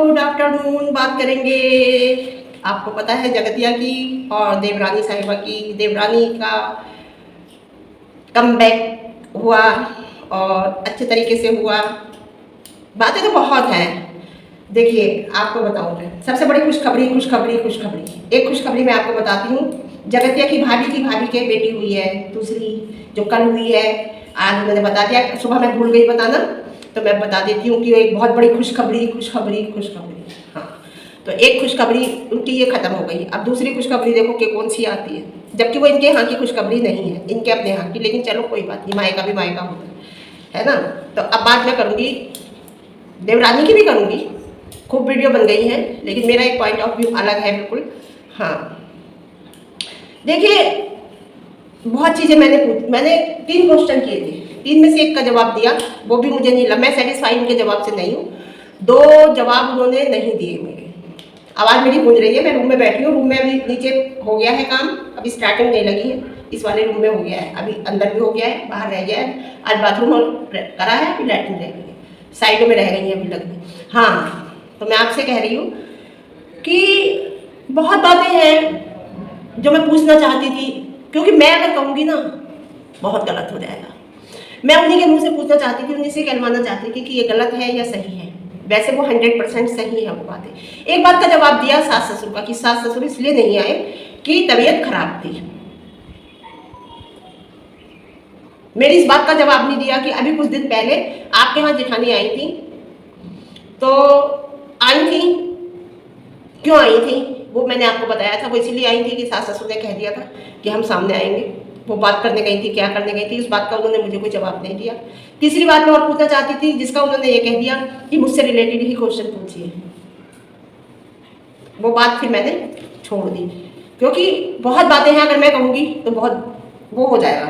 Good afternoon. बात करेंगे, आपको पता है, जगतिया की और देवरानी साहिबा की। देवरानी का कमबैक हुआ और अच्छे तरीके से हुआ। बातें तो बहुत हैं। देखिए, आपको बताऊं मैं, सबसे बड़ी खुशखबरी एक खुशखबरी मैं आपको बताती हूँ। जगतिया की भाभी के बेटी हुई है, दूसरी जो कल हुई है। आज मैंने बता दिया, सुबह मैं भूल गई बताना, तो मैं बता देती हूँ कि एक बहुत बड़ी खुशखबरी। हाँ, तो एक खुशखबरी उनकी ये खत्म हो गई। अब दूसरी खुशखबरी देखो कि कौन सी आती है, जबकि वो इनके यहाँ की खुशखबरी नहीं है, इनके अपने यहाँ की। लेकिन चलो कोई बात नहीं, मायका भी मायका होता है ना। तो अब बात मैं करूँगी, देवरानी की भी करूँगी। खूब वीडियो बन गई है, लेकिन मेरा एक पॉइंट ऑफ व्यू अलग है बिल्कुल। हाँ, देखिए, बहुत चीज़ें मैंने 3 क्वेश्चन किए थे, 3 में से 1 का जवाब दिया, वो भी मुझे नहीं लगा। मैं सेटिस्फाई उनके जवाब से नहीं हूँ। 2 जवाब उन्होंने नहीं दिए मेरे। आवाज़ मेरी गूंज रही है, मैं रूम में बैठी हूँ। रूम में अभी नीचे हो गया है काम, अभी स्टार्टिंग नहीं लगी है। इस वाले रूम में हो गया है, अभी अंदर भी हो गया है, बाहर रह गया है। आज बाथरूम करा है, अभी लैट्रिन रह गई है, साइडों में रह गई है अभी लगनी। हाँ, तो मैं आपसे कह रही हूँ कि बहुत बातें हैं जो मैं पूछना चाहती थी, क्योंकि मैं अगर कहूँगी ना बहुत गलत हो जाएगा। मैं उन्हीं के मुंह से पूछना चाहती थी, उन्हीं से कहलवाना चाहती थी कि ये गलत है या सही है। वैसे वो 100% सही है वो बातें। एक बात का जवाब दिया सास ससुर का, कि सास ससुर इसलिए नहीं आए कि तबीयत खराब थी। मेरी इस बात का जवाब नहीं दिया कि अभी कुछ दिन पहले आपके यहाँ जेठानी आई थी, तो आई थी, क्यों आई थी वो मैंने आपको बताया था। वो इसीलिए आई थी कि सास ससुर ने कह दिया था कि हम सामने आएंगे। वो बात करने गई थी, क्या करने गई थी, उस बात का उन्होंने मुझे कोई जवाब नहीं दिया। तीसरी बात मैं और पूछना चाहती थी, जिसका उन्होंने ये कह दिया कि मुझसे रिलेटेड ही क्वेश्चन पूछिए। वो बात फिर मैंने छोड़ दी, क्योंकि बहुत बातें हैं, अगर मैं कहूँगी तो बहुत वो हो जाएगा।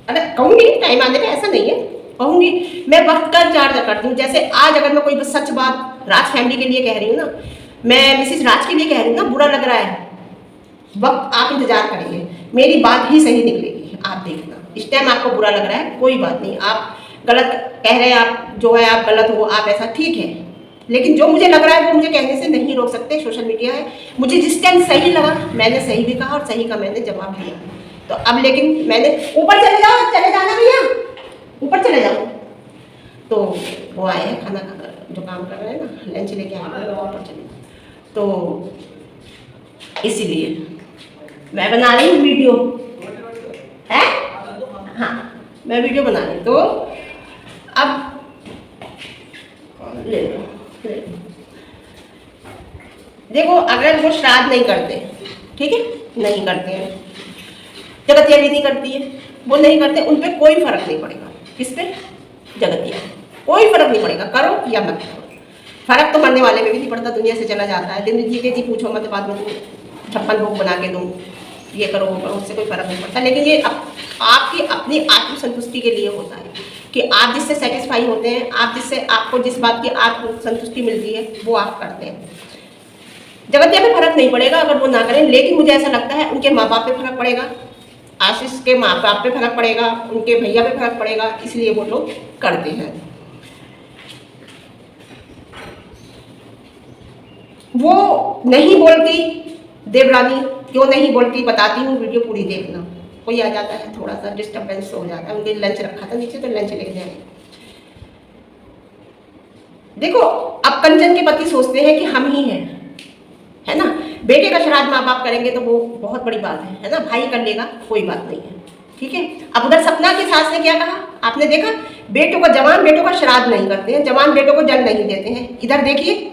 अगर कहूँगी टाइम आने पर, ऐसा नहीं है, कहूँगी। मैं वक्त का इंतजार करती हूँ। जैसे आज अगर मैं कोई सच बात राज फैमिली के लिए कह रही हूँ ना, मैं मिसिस राज के लिए कह रही हूँ ना, बुरा लग रहा है, वक्त आप इंतजार करिए, मेरी बात ही सही निकलेगी, आप देखना। इस टाइम आपको बुरा लग रहा है, कोई बात नहीं, आप गलत कह रहे हैं, आप जो है आप गलत हो, आप ऐसा ठीक है। लेकिन जो मुझे लग रहा है वो मुझे कहने से नहीं रोक सकते, सोशल मीडिया है। मुझे जिस टाइम सही लगा मैंने सही भी कहा और सही का मैंने जवाब दिया। तो अब लेकिन मैंने ऊपर चले जाना भैया, ऊपर चले जाओ। तो वो आए हैं खाना जो काम कर रहे हैं ना, लंच लेके आए हैं, ऊपर चले। तो इसीलिए मैं बना रही हूँ वीडियो है। हाँ, मैं वीडियो बना रही हूँ। तो अब ले लो। देखो, अगर वो श्राद्ध नहीं करते, ठीक है, नहीं करते हैं, जगतिया भी नहीं करती है, वो नहीं करते, उन पर कोई फर्क नहीं पड़ेगा। किस पे? जगतिया, कोई फर्क नहीं पड़ेगा, करो या मत करो। फर्क तो मरने वाले में भी नहीं पड़ता, दुनिया से चला जाता है। दिन जी के जी पूछो मत, बाद में 56 भोग बना के दो, ये करो वो करो, उससे कोई फर्क नहीं पड़ता। लेकिन ये आपकी अपनी आत्मसंतुष्टि के लिए होता है, कि आप जिससे सेटिस्फाई होते हैं, आप जिससे आपको जिस बात की आत्मसंतुष्टि मिलती है वो आप करते हैं। जगतिया पे फर्क नहीं पड़ेगा अगर वो ना करें, लेकिन मुझे ऐसा लगता है उनके माँ बाप पे फर्क पड़ेगा, आशीष के माँ बाप पे फर्क पड़ेगा, उनके भैया पे फर्क पड़ेगा, इसलिए वो लोग करते हैं। वो नहीं बोलती देवरानी, क्यों नहीं बोलती बताती हूँ, वीडियो पूरी देखना। कोई आ जाता है, थोड़ा सा डिस्टर्बेंस हो जाता है। उनके लंच रखा था नीचे, तो लंच लेके जाए। देखो, अब कंचन के पति सोचते हैं कि हम ही हैं, है ना। बेटे का श्राद्ध माँ बाप करेंगे तो वो बहुत बड़ी बात है ना। भाई कर लेगा, कोई बात नहीं है, ठीक है। अब उधर सपना की सास ने क्या कहा, आपने देखा, बेटों का, जवान बेटों का श्राद्ध नहीं करते हैं, जवान बेटों को जल नहीं देते हैं। इधर देखिए,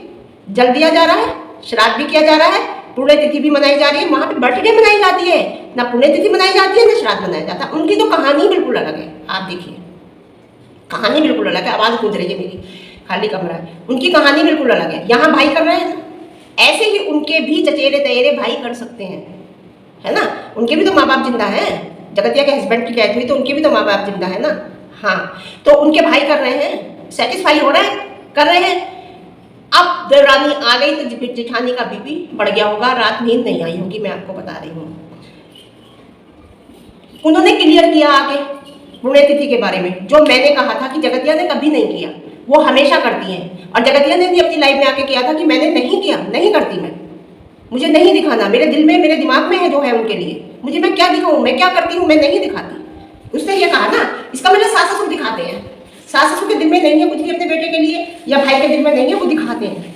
जल दिया जा रहा है, श्राद्ध भी किया जा रहा है, पुण्यतिथि भी मनाई जा रही है। वहां पे बर्थडे मनाई जाती है, ना पुण्यतिथि मनाई जाती है, ना श्राद्ध मनाया जाता है। उनकी तो कहानी बिल्कुल अलग है, आप देखिए, कहानी बिल्कुल अलग है। आवाज गूंज रही है मेरी, खाली कमरा है। उनकी कहानी बिल्कुल अलग है। यहाँ भाई कर रहे हैं ना, ऐसे ही उनके भी चचेरे तचेरे भाई कर सकते हैं, है ना। उनके भी तो माँ बाप जिंदा हैं। जगतिया के हस्बैंड की कैद हुई तो उनके भी तो माँ बाप जिंदा है ना। हाँ, तो उनके भाई कर रहे हैं, सेटिस्फाई हो रहे हैं, कर रहे हैं। अब देवरानी आ गई तो जेठानी का बीपी बढ़ गया होगा, रात नींद नहीं आई होगी, मैं आपको बता रही हूँ। उन्होंने क्लियर किया आगे पुण्यतिथि के बारे में, जो मैंने कहा था कि जगतिया ने कभी नहीं किया। वो हमेशा करती हैं। और जगतिया ने भी अपनी लाइफ में आके किया था कि मैंने नहीं किया, नहीं करती मैं, मुझे नहीं दिखाना, मेरे दिल में, मेरे दिमाग में है जो है उनके लिए, मुझे मैं क्या दिखाऊँ, मैं क्या करती हूँ, मैं नहीं दिखाती। उसने ये कहा ना, इसका मतलब सास ससुर दिखाते हैं, सास ससुर के दिल में नहीं है कुछ भी अपने बेटे के लिए, या भाई के दिल में नहीं है, वो दिखाते हैं,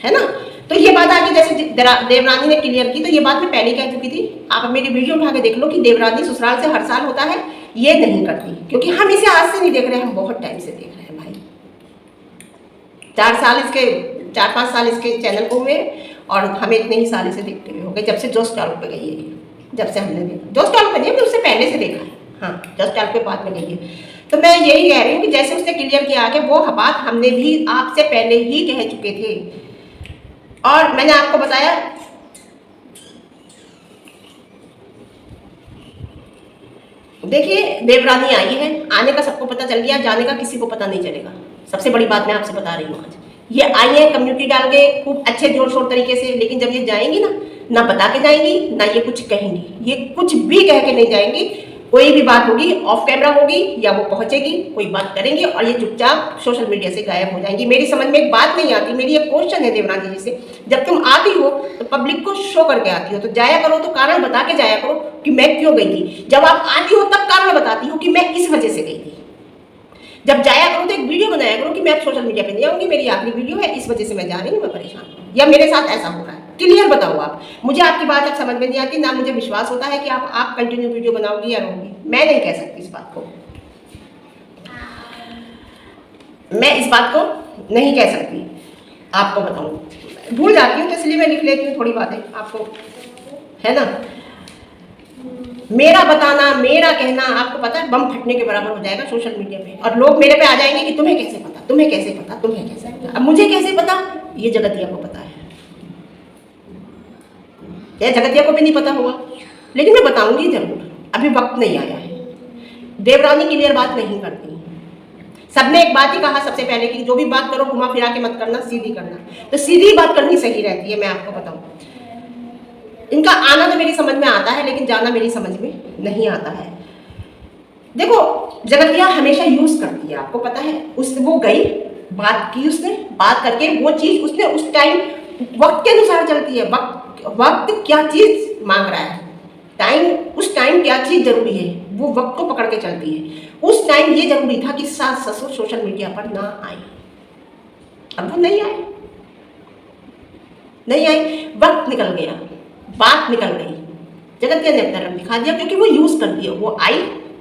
है ना। तो ये बात आगे जैसे देवरानी ने क्लियर की, तो ये बात मैं पहले कह चुकी थी, आप मेरी वीडियो उठा के देख लो कि देवरानी ससुराल से हर साल होता है, ये नहीं करती, क्योंकि हम इसे आज से नहीं देख रहे, हम बहुत टाइम से देख रहे हैं भाई। 4-5 साल इसके चैनल को हुए, और हमें इतने ही साल इसे देखते हुए हो गए, जब से जोश टाल पे गई है, जब से हमने देखा, जोश टाल पे नहीं, हमने उससे पहले से देखा है, हाँ जोश टाल पे बाद में गई है। तो मैं यही कह रही हूँ कि जैसे उसने क्लियर किया कि वो बात हमने भी आपसे पहले ही कह चुके थे, और मैंने आपको बताया देखिए देवरानी आई है, आने का सबको पता चल गया, जाने का किसी को पता नहीं चलेगा। सबसे बड़ी बात मैं आपसे बता रही हूँ, आज ये आई है कम्युनिटी डाल के खूब अच्छे जोर शोर तरीके से, लेकिन जब ये जाएंगी ना बता के जाएंगी, ना ये कुछ कहेंगी, ये कुछ भी कह के नहीं जाएंगी। कोई भी बात होगी ऑफ कैमरा होगी, या वो पहुंचेगी कोई बात करेंगे, और ये चुपचाप सोशल मीडिया से गायब हो जाएंगी। मेरी समझ में एक बात नहीं आती, मेरी एक क्वेश्चन है देवरानी जी से, जब तुम आती हो तो पब्लिक को शो करके आती हो, तो जाया करो तो कारण बता के जाया करो कि मैं क्यों गई थी। जब आप आती हो तब कारण बताती हो कि मैं इस वजह से गई थी। जब जाया करो तो एक वीडियो बनाया करो कि मैं अब सोशल मीडिया पे नहीं आऊंगी, मेरी आखिरी वीडियो है, इस वजह से मैं जा रही हूँ, मैं परेशान हूँ, या मेरे साथ ऐसा हो रहा है, क्लियर बताओ आप। मुझे आपकी बात अब समझ में नहीं आती, ना मुझे विश्वास होता है कि आप कंटिन्यू वीडियो बनाओगी या रहोगी। मैं नहीं कह सकती इस बात को, मैं इस बात को नहीं कह सकती, आपको बताऊँ भूल जाती हूँ, तो इसलिए मैं लिख लेती हूँ थोड़ी बातें आपको, है ना। मेरा बताना, मेरा कहना, आपको पता है बम फटने के बराबर हो जाएगा सोशल मीडिया पे, और लोग मेरे पे आ जाएंगे कि तुम्हें कैसे पता, तुम्हें कैसे पता, तुम्हें कैसे पता। अब मुझे कैसे पता, ये जगतिया को पता है, या जगतिया को भी नहीं पता होगा, लेकिन मैं बताऊंगी जरूर, अभी वक्त नहीं आया है। देवरानी क्लियर बात नहीं करती, सबने एक बात ही कहा सबसे पहले कि जो भी बात करो घुमा फिरा के मत करना, सीधी करना। तो सीधी बात करनी सही रहती है, मैं आपको बताऊं। इनका आना तो मेरी समझ में आता है, लेकिन जाना मेरी समझ में नहीं आता है। देखो जगतिया हमेशा यूज करती है, आपको पता है, उससे वो गई, बात की, उसने बात करके वो चीज उसने उस टाइम वक्त के अनुसार चलती है, वक्त क्या चीज मांग रहा है, टाइम, उस टाइम क्या चीज जरूरी है, वो वक्त को पकड़ के चलती है। उस टाइम ये जरूरी था कि सास ससुर सोशल मीडिया पर ना आए, अब वो नहीं आए, नहीं आई, वक्त निकल गया, बात निकल गई, जगतिया ने अपना रंग दिखा दिया, क्योंकि वो यूज करती है। वो आई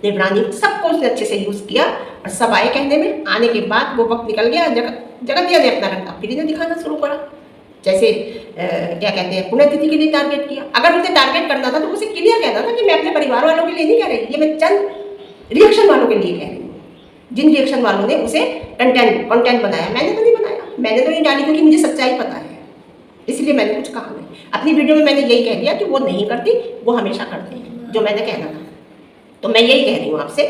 देवरानी, सबको उसने अच्छे से यूज किया, और सब आए कहने में, आने के बाद वो वक्त निकल गया, जगतिया ने अपना रंग फिर इन्हें दिखाना शुरू करा। जैसे क्या कहते हैं, पुण्यतिथि के लिए टारगेट किया। अगर उसे टारगेट करना था तो उसे क्लियर कहना था कि मैं अपने परिवार वालों के लिए नहीं कह रही, ये मैं चंद रिएक्शन वालों के लिए कह रही हूँ, जिन रिएक्शन वालों ने उसे कंटेंट बनाया। मैंने तो नहीं बनाया, मैंने तो नहीं डाली, क्योंकि मुझे सच्चाई पता है, इसलिए मैंने कुछ कहा नहीं। अपनी वीडियो में मैंने यही कह दिया कि वो नहीं करती, वो हमेशा करते हैं जो मैंने कहना था। तो मैं यही कह रही हूँ आपसे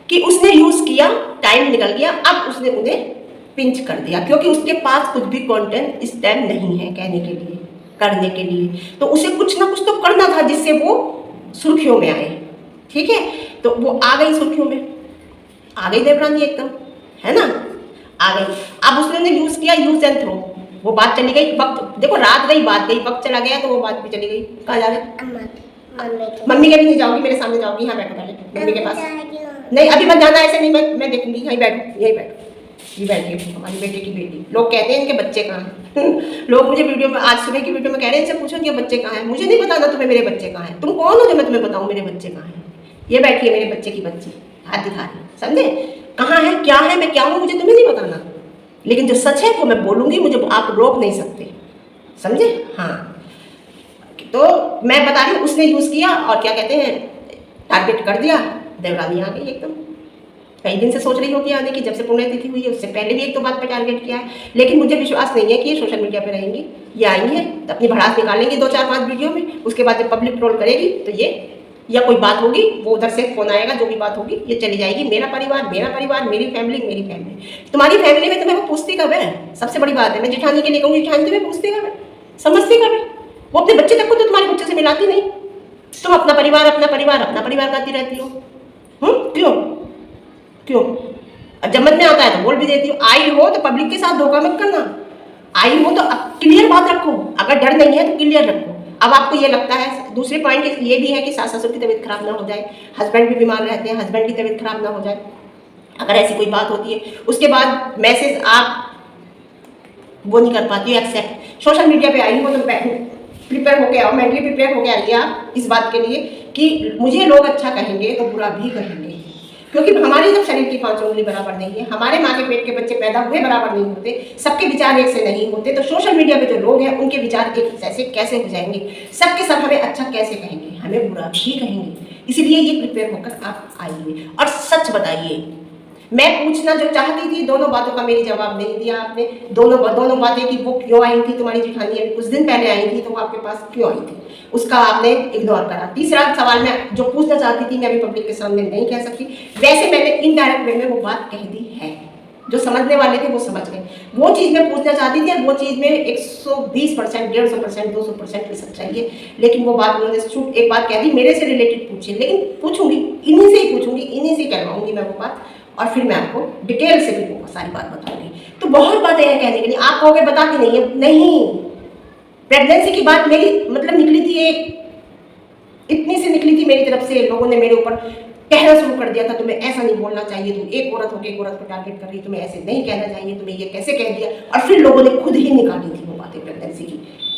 कि उसने यूज किया, टाइम निकल गया, अब उसने उन्हें पिंच कर दिया, क्योंकि उसके पास कुछ भी कंटेंट इस टाइम नहीं है कहने के लिए, करने के लिए। तो उसे कुछ ना कुछ तो करना था जिससे वो सुर्खियों में आए, ठीक है। तो वो आ गई सुर्खियों में, आ गई देवरानी एकदम, है ना, आ गई। अब उसने यूज किया, यूज एंड थ्रो, वो बात चली गई, वक्त देखो, रात गई बात गई, वक्त चला गया तो वो बात भी चली गई। कहाँ जा रहे, मम्मी के भी नहीं जाओगी, मेरे सामने जाओगी, यहाँ बैठो पहले मम्मी के पास। नहीं अभी मत जाना, ऐसे नहीं, मैं देखूंगी, यहीं बैठो, यहीं बैठो, ये बैठिए, हमारी बेटे की बेटी। लोग कहते हैं इनके बच्चे कहाँ हैं लोग मुझे वीडियो में, आज सुबह की वीडियो में कह रहे हैं, इनसे पूछो कि बच्चे कहाँ हैं। मुझे नहीं बताना तुम्हें मेरे बच्चे कहाँ हैं, तुम कौन हो जो मैं तुम्हें बताऊँ मेरे बच्चे कहाँ हैं। ये बैठी है मेरे बच्चे की बच्ची, हाथ दिखा रही, समझे, कहाँ है, क्या है, मैं क्या हूँ, मुझे तुम्हें नहीं बताना, लेकिन जो सच है वो मैं बोलूँगी, मुझे आप रोक नहीं सकते, समझे। हाँ, तो मैं बता रही हूँ, उसने यूज़ किया और क्या कहते हैं, टारगेट कर दिया। देवरानी आ गई एकदम, कई दिन से सोच रही होगी आने की, जब से पुण्यतिथि हुई है उससे पहले भी एक तो बात पे टारगेट किया है, लेकिन मुझे विश्वास नहीं है कि ये सोशल मीडिया पे रहेंगी। ये आई है तो अपनी भड़ास निकालेंगी 2-4-5 वीडियो में, उसके बाद जब पब्लिक ट्रोल करेगी तो ये, या कोई बात होगी, वो उधर से फोन आएगा, जो भी बात होगी ये चली जाएगी। मेरा परिवार, मेरी फैमिली, मेरी फैमिली। तुम्हारी फैमिली में तुम्हें वो पूछती कब है, सबसे बड़ी बात है। मैं जिठानी के लिए कहूँगी, जिठानी तुम्हें पूछती कब है, समझती कब है, वो अपने बच्चे तक को तो तुम्हारे बच्चे से मिलाती नहीं। तुम अपना परिवार करती रहती हो, क्यों क्यों? और जब मन में आता है तो बोल भी देती हूँ। आई हो तो पब्लिक के साथ धोखा मत करना, आई हो तो क्लियर बात रखो, अगर डर नहीं है तो क्लियर रखो। अब आपको ये लगता है, दूसरे पॉइंट ये भी है कि सास ससुर की तबीयत खराब ना हो जाए, हस्बैंड भी बीमार रहते हैं, हस्बैंड की तबीयत खराब ना हो जाए, अगर ऐसी कोई बात होती है उसके बाद मैसेज आप वो नहीं कर पाती हो एक्सेप्ट। सोशल मीडिया पे आई हो तो प्रिपेयर होके आओ, मेंटली प्रिपेयर होके आइए आप इस बात के लिए कि मुझे लोग अच्छा कहेंगे तो बुरा भी कहेंगे, क्योंकि हमारी जब शरीर की 5 उंगली बराबर नहीं है, हमारे माँ के पेट के बच्चे पैदा हुए बराबर नहीं होते, सबके विचार एक से नहीं होते, तो सोशल मीडिया पे जो लोग हैं उनके विचार एक जैसे कैसे हो जाएंगे, सबके सब हमें अच्छा कैसे कहेंगे, हमें बुरा भी कहेंगे। इसीलिए ये प्रिपेयर होकर आप आइए और सच बताइए। मैं पूछना जो चाहती थी, दोनों बातों का मेरी जवाब नहीं दिया आपने। दोनों बातें कि वो क्यों आई थी, तुम्हारी जेठानी अभी कुछ दिन पहले आई थी तो वो आपके पास क्यों आई थी, उसका आपने इग्नोर करा। तीसरा सवाल मैं जो पूछना चाहती थी, मैं अभी पब्लिक के सामने नहीं कह सकती, वैसे मैंने इनडायरेक्ट वे में वो बात कह दी है, जो समझने वाले थे वो समझ गए। वो चीज़ मैं पूछना चाहती थी और वो चीज़ में 120%, 150%, 200% की सच्चाई है, लेकिन वो बात उन्होंने एक बात कह दी, मेरे से रिलेटेड पूछी, लेकिन पूछूंगी इन्हीं से ही पूछूंगी, इन्हीं से कहवाऊंगी मैं वो बात, और फिर मैं आपको डिटेल से भी वो सारी बात बताऊंगी। तो बहुत बातें हैं कहने के लिए, आप कहोगे बताती नहीं है, नहीं, प्रेगनेंसी की बात मेरी मतलब निकली थी, एक इतनी सी निकली थी मेरी तरफ से, लोगों ने मेरे ऊपर कहना शुरू कर दिया था तुम्हें ऐसा नहीं बोलना चाहिए, तुम एक औरत होकर एक औरत को टारगेट कर रही, तुम्हें ऐसे नहीं कहना चाहिए, तुम्हें ये कैसे कह दिया। और फिर लोगों ने खुद ही निकाली थी वो बातें प्रेगनेंसी की,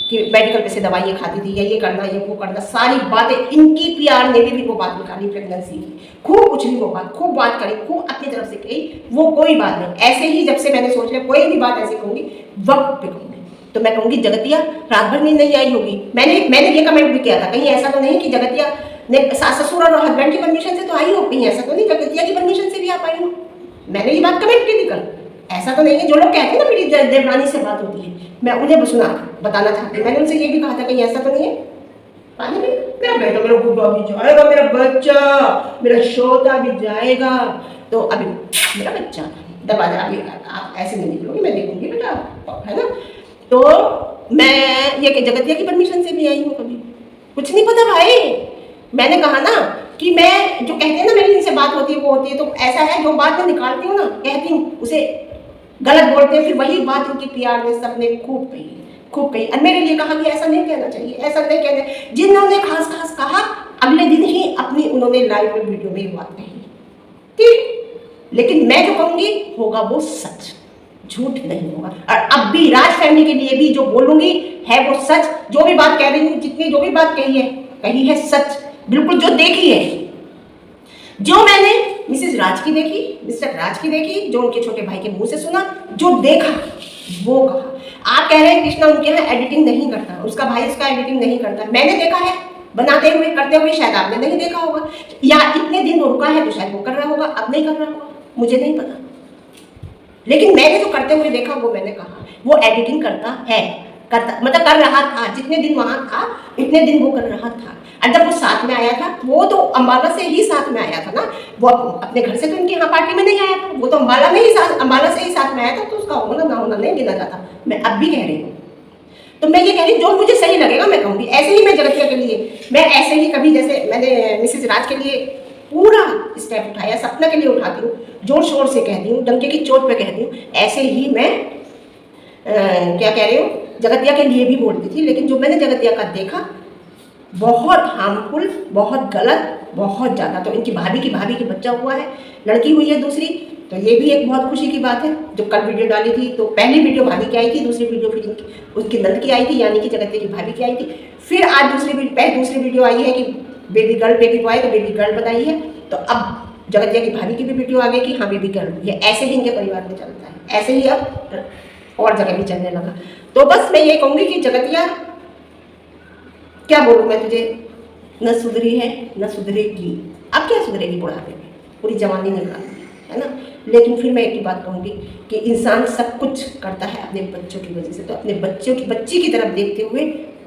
कि मेडिकल पे से दवाइयाँ खाती थी, या ये करना ये वो करना, सारी बातें इनकी PR ने भी वो बात निकाली प्रेगनेंसी की, खूब उछली वो बात, खूब बात करी, खूब अपनी तरफ से कही, वो कोई बात नहीं। ऐसे ही जब से मैंने सोच लिया कोई भी बात ऐसी कहूँगी वक्त पे कहूँगी, तो मैं कहूँगी जगतिया रात भर नींद नहीं आई होगी। मैंने ये कमेंट भी किया था, कहीं ऐसा तो नहीं कि जगतिया ने सास ससुर और हस्बैंड की परमिशन से तो आई हो, कहीं ऐसा तो नहीं जगतिया की परमिशन से भी आप आई हो। मैंने ये बात कमेंट की थी कल, ऐसा तो नहीं है। जो लोग कहते हैं ना मेरी देवरानी से बात होती है, मैं उन्हें सुना बताना चाहती हूँ, मैंने उनसे ये भी कहा था कहीं ऐसा तो नहीं है। पानी में मेरा बेटा, मेरा गुड्डा भी जाएगा, मेरा बच्चा, मेरा शोता भी जाएगा, तो अभी मेरा बच्चा दरवाजा, अभी आप ऐसे नहीं निकलोगे, मैं देखूंगी बेटा, है ना। तो मैं ये जगतिया की परमिशन से भी आई हूँ, कभी कुछ नहीं पता भाई। मैंने कहा ना कि मैं जो कहते हैं ना मेरी इनसे बात होती है वो होती है, तो ऐसा है जो बात मैं निकालती हूँ ना, कहती हूँ उसे गलत बोलते हैं, फिर वही बात उनकी PR ने सबने खूब कही और मेरे लिए कहा कि ऐसा नहीं कहना चाहिए, ऐसा नहीं कहना। जिन्होंने खास कहा अगले दिन ही अपनी उन्होंने लाइव में वीडियो में बात कही, ठीक, लेकिन मैं जो कहूँगी होगा वो सच, झूठ नहीं होगा। और अब भी राज फैमिली के लिए भी जो बोलूंगी है वो सच, जो भी बात कह रही हूँ, जितनी जो भी बात कही है सच, बिल्कुल जो देखी है, जो मैंने मिसेस राज की देखी, मिस्टर राज की देखी, जो उनके छोटे भाई के मुंह से सुना, जो देखा वो कहा। आप कह रहे हैं कृष्णा उनके यहाँ एडिटिंग नहीं करता, उसका भाई उसका एडिटिंग नहीं करता, मैंने देखा है बनाते हुए करते हुए, शायद आपने नहीं देखा होगा, या इतने दिन वो रुका है तो शायद वो कर रहा होगा, अब नहीं कर रहा होगा, मुझे नहीं पता, लेकिन मैंने जो करते हुए देखा वो मैंने कहा। वो एडिटिंग करता है, करता मतलब कर रहा था, जितने दिन वहां था इतने दिन वो कर रहा था। और जब वो साथ में आया था, वो तो अम्बाला से ही साथ में आया था ना, वो अपने घर से तो इनके यहाँ पार्टी में नहीं आया था, वो तो अम्बाला से ही साथ में आया था, तो उसका होना ना होना नहीं गिना जाता। मैं अब भी कह रही हूँ, तो मैं ये कह रही हूँ जो मुझे सही लगेगा मैं कहूँगी। ऐसे ही मैं जगतिया के लिए, मैं ऐसे ही कभी जैसे मैंने मिसेस राज के लिए पूरा स्टेप उठाया, सपना के लिए उठाती हूँ, जोर शोर से कहती हूँ, डंके की चोट पे कहती हूँ, ऐसे ही मैं क्या कह रही हूँ जगतिया के लिए भी बोलती थी। लेकिन जो मैंने जगतिया का देखा बहुत हार्मफुल, बहुत गलत, बहुत ज़्यादा। तो इनकी भाभी की बच्चा हुआ है, लड़की हुई है दूसरी, तो ये भी एक बहुत खुशी की बात है। जो कल वीडियो डाली थी, तो पहली वीडियो भाभी की आई थी, दूसरी वीडियो फिर उसकी नंद की आई थी, यानी कि जगतिया की भाभी की आई थी। फिर आज दूसरी वीडियो आई है कि बेबी गर्ल बेबी बॉय, तो बेबी गर्ल बताई है। तो अब जगतिया की भाभी की भी वीडियो आ गई कि हाँ बेबी गर्ल हुई है। ऐसे ही इनके परिवार में चलता है, ऐसे ही अब और जगह भी चलने लगा। तो बस मैं ये कहूँगी कि जगतिया क्या बोलूँ मैं तुझे, न सुधरी है न सुधरेगी। अब क्या सुधरेगी बुढ़ापे में, पूरी जवानी निकाल है ना। लेकिन फिर मैं एक ही बात कहूँगी कि इंसान सब कुछ करता है अपने बच्चों की वजह से, तो अपने बच्ची की तरफ देखते हुए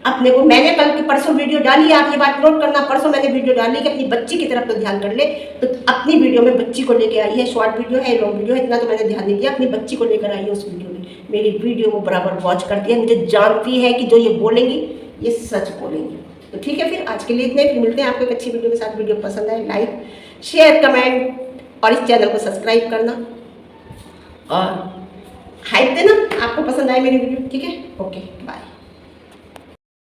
अपने को, मैंने कल की परसों वीडियो डाली, आप ये बात नोट करना, परसों मैंने वीडियो डाली कि अपनी बच्ची की तरफ तो ध्यान कर ले। तो अपनी वीडियो में बच्ची को लेकर आई है, शॉर्ट वीडियो है, लॉन्ग वीडियो है, इतना तो मैंने ध्यान नहीं दिया, अपनी बच्ची को लेकर आई है उस वीडियो में। मेरी वीडियो वो बराबर वॉच करती है, मुझे जानती है कि जो ये बोलेंगी ये सच बोलेंगी। तो ठीक है, फिर आज के लिए इतने, फिर मिलते हैं आपको एक अच्छी वीडियो के साथ। वीडियो पसंद आए लाइक शेयर कमेंट और इस चैनल को सब्सक्राइब करना और हाइप देना, आपको पसंद आए मेरी वीडियो, ठीक है। Okay bye.